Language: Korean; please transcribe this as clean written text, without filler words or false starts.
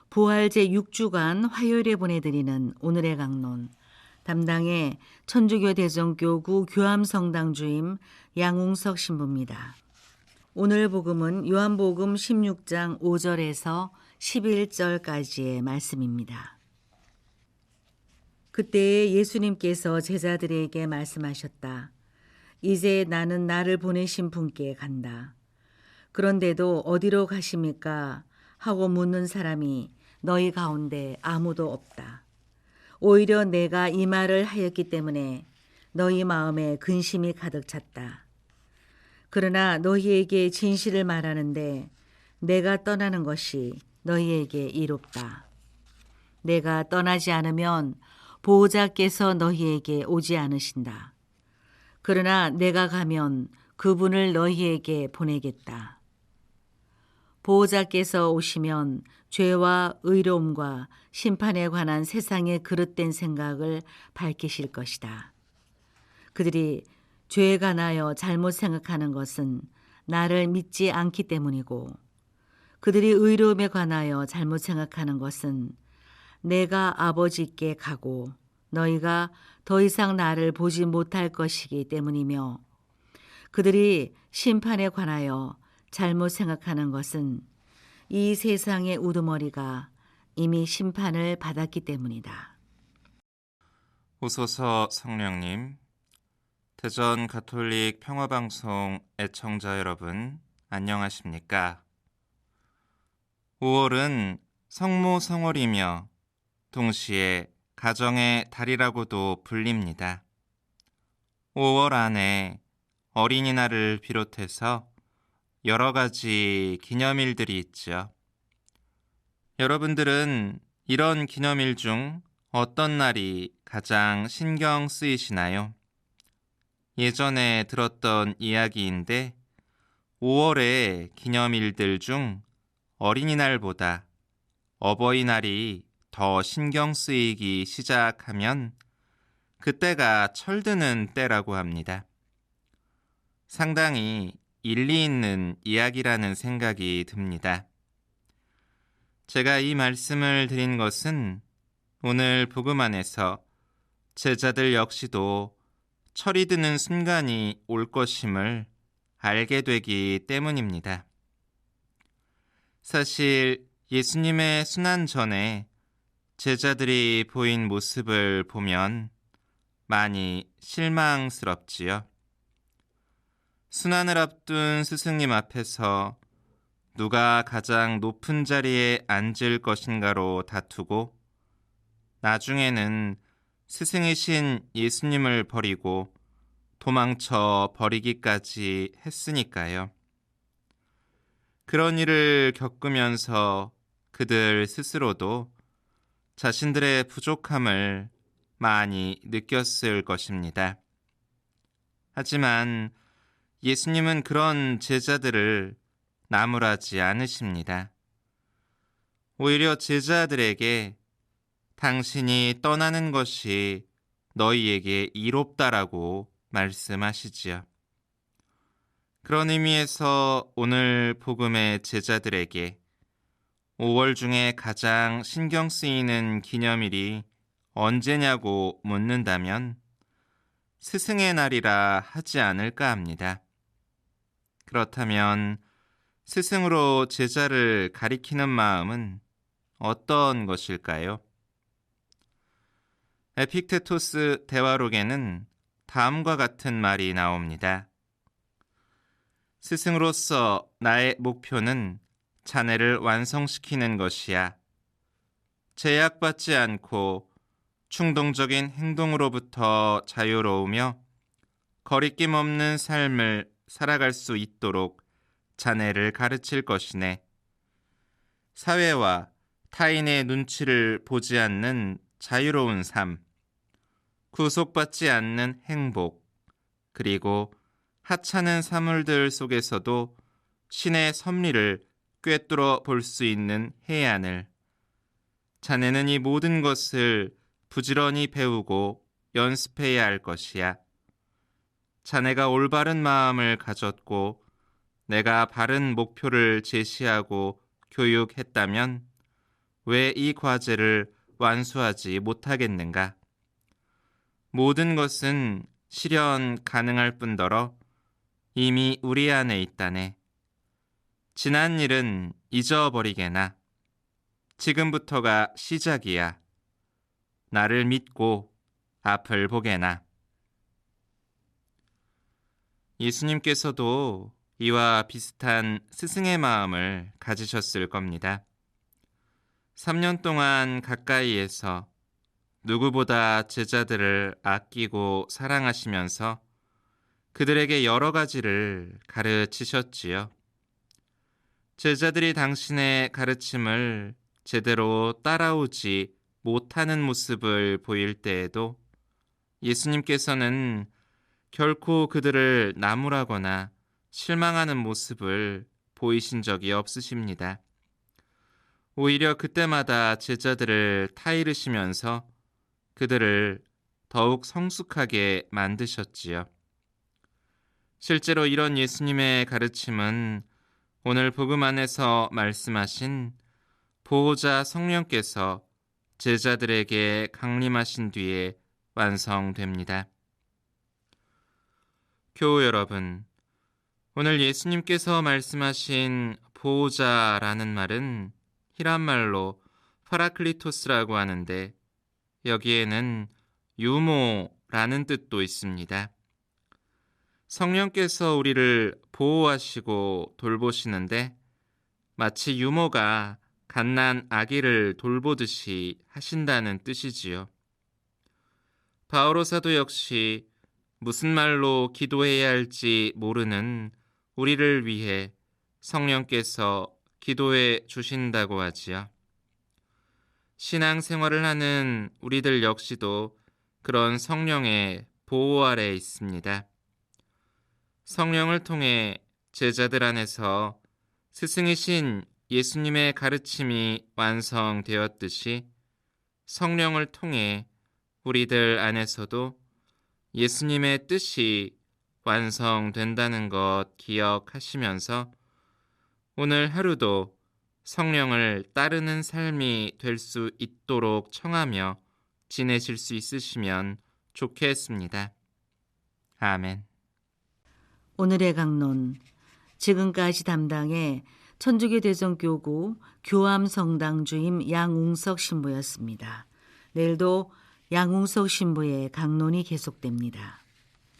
부활 제6주간 화요일에 보내드리는 오늘의 강론, 담당의 천주교 대전교구 교암성당 주임 양웅석 신부입니다. 오늘 복음은 요한복음 16장 5절에서 11절까지의 말씀입니다. 그때 예수님께서 제자들에게 말씀하셨다. 이제 나는 나를 보내신 분께 간다. 그런데도 어디로 가십니까? 하고 묻는 사람이 너희 가운데 아무도 없다. 오히려 내가 이 말을 하였기 때문에 너희 마음에 근심이 가득 찼다. 그러나 너희에게 진실을 말하는데 내가 떠나는 것이 너희에게 이롭다. 내가 떠나지 않으면 보호자께서 너희에게 오지 않으신다. 그러나 내가 가면 그분을 너희에게 보내겠다. 보호자께서 오시면 죄와 의로움과 심판에 관한 세상의 그릇된 생각을 밝히실 것이다. 그들이 죄에 관하여 잘못 생각하는 것은 나를 믿지 않기 때문이고, 그들이 의로움에 관하여 잘못 생각하는 것은 내가 아버지께 가고 너희가 더 이상 나를 보지 못할 것이기 때문이며, 그들이 심판에 관하여 잘못 생각하는 것은 이 세상의 우두머리가 이미 심판을 받았기 때문이다. 오소서 성령님, 대전 가톨릭 평화방송 애청자 여러분, 안녕하십니까? 5월은 성모 성월이며 동시에 가정의 달이라고도 불립니다. 5월 안에 어린이날을 비롯해서 여러 가지 기념일들이 있죠. 여러분들은 이런 기념일 중 어떤 날이 가장 신경 쓰이시나요? 예전에 들었던 이야기인데 5월의 기념일들 중 어린이날보다 어버이날이 더 신경 쓰이기 시작하면 그때가 철드는 때라고 합니다. 상당히 일리 있는 이야기라는 생각이 듭니다. 제가 이 말씀을 드린 것은 오늘 복음 안에서 제자들 역시도 철이 드는 순간이 올 것임을 알게 되기 때문입니다. 사실 예수님의 순환 전에 제자들이 보인 모습을 보면 많이 실망스럽지요. 순환을 앞둔 스승님 앞에서 누가 가장 높은 자리에 앉을 것인가로 다투고 나중에는 스승이신 예수님을 버리고 도망쳐 버리기까지 했으니까요. 그런 일을 겪으면서 그들 스스로도 자신들의 부족함을 많이 느꼈을 것입니다. 하지만 예수님은 그런 제자들을 나무라지 않으십니다. 오히려 제자들에게 당신이 떠나는 것이 너희에게 이롭다라고 말씀하시지요. 그런 의미에서 오늘 복음의 제자들에게 5월 중에 가장 신경 쓰이는 기념일이 언제냐고 묻는다면 스승의 날이라 하지 않을까 합니다. 그렇다면 스승으로 제자를 가리키는 마음은 어떤 것일까요? 에픽테토스 대화록에는 다음과 같은 말이 나옵니다. 스승으로서 나의 목표는 자네를 완성시키는 것이야. 제약받지 않고 충동적인 행동으로부터 자유로우며 거리낌 없는 삶을 살아갈 수 있도록 자네를 가르칠 것이네. 사회와 타인의 눈치를 보지 않는 자유로운 삶, 구속받지 않는 행복, 그리고 하찮은 사물들 속에서도 신의 섭리를 꿰뚫어 볼 수 있는 해안을, 자네는 이 모든 것을 부지런히 배우고 연습해야 할 것이야. 자네가 올바른 마음을 가졌고 내가 바른 목표를 제시하고 교육했다면 왜 이 과제를 완수하지 못하겠는가? 모든 것은 실현 가능할 뿐더러 이미 우리 안에 있다네. 지난 일은 잊어버리게나. 지금부터가 시작이야. 나를 믿고 앞을 보게나. 예수님께서도 이와 비슷한 스승의 마음을 가지셨을 겁니다. 3년 동안 가까이에서 누구보다 제자들을 아끼고 사랑하시면서 그들에게 여러 가지를 가르치셨지요. 제자들이 당신의 가르침을 제대로 따라오지 못하는 모습을 보일 때에도 예수님께서는 결코 그들을 나무라거나 실망하는 모습을 보이신 적이 없으십니다. 오히려 그때마다 제자들을 타이르시면서 그들을 더욱 성숙하게 만드셨지요. 실제로 이런 예수님의 가르침은 오늘 복음 안에서 말씀하신 보호자 성령께서 제자들에게 강림하신 뒤에 완성됩니다. 교우 여러분, 오늘 예수님께서 말씀하신 보호자라는 말은 히란말로 파라클리토스라고 하는데 여기에는 유모라는 뜻도 있습니다. 성령께서 우리를 보호하시고 돌보시는데 마치 유모가 갓난 아기를 돌보듯이 하신다는 뜻이지요. 바오로 사도 역시 무슨 말로 기도해야 할지 모르는 우리를 위해 성령께서 기도해 주신다고 하지요. 신앙생활을 하는 우리들 역시도 그런 성령의 보호 아래에 있습니다. 성령을 통해 제자들 안에서 스승이신 예수님의 가르침이 완성되었듯이 성령을 통해 우리들 안에서도 예수님의 뜻이 완성된다는 것 기억하시면서 오늘 하루도 성령을 따르는 삶이 될 수 있도록 청하며 지내실 수 있으시면 좋겠습니다. 아멘. 오늘의 강론, 지금까지 담당해 천주교 대성교구 교암성당 주임 양웅석 신부였습니다. 내일도 양웅석 신부의 강론이 계속됩니다.